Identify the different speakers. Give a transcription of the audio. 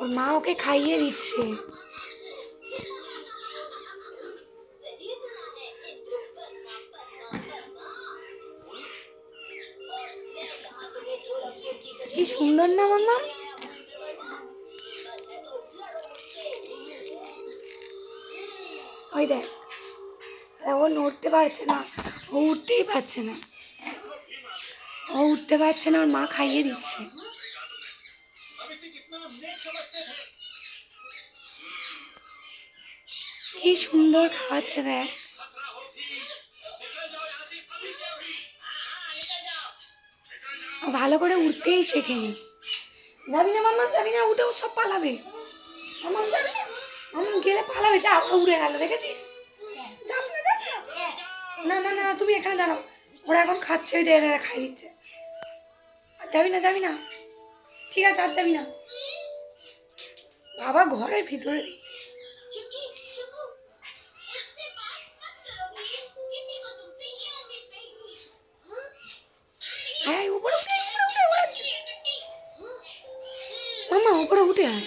Speaker 1: ওর মা ওকে খাইয়ে দিচ্ছে। কি সুন্দর না মাম্মা? ওই দেখ, ও নড়তে পারছে না, ও উঠতেই পারছে না, ও উঠতে পারছে না, ওর মা খাইয়ে দিচ্ছে। কি সুন্দর খাওয়াচ্ছে দেখ। ভালো করে উঠতেই শেখেনি। যাবি না মাম্মা, যাবি না, উঠে ও সব পালাবে। মাম্মা যাবি না, মাম্মা গেলে পালাবে। যা, উড়ে গেল, দেখেছিস? যাস না, যাস না, না না না, তুমি এখানে দাঁড়াও, ওরা এখন খাচ্ছে, ওই দিয়ে খাই দিচ্ছে। যাবি না, যাবি না, ঠিক আছে, আর যাবি না। বাবা ঘরের ভিতরে দিচ্ছে। হ্যাঁ, উপরে উঠে, মাম্মা উপরে উঠে আয়।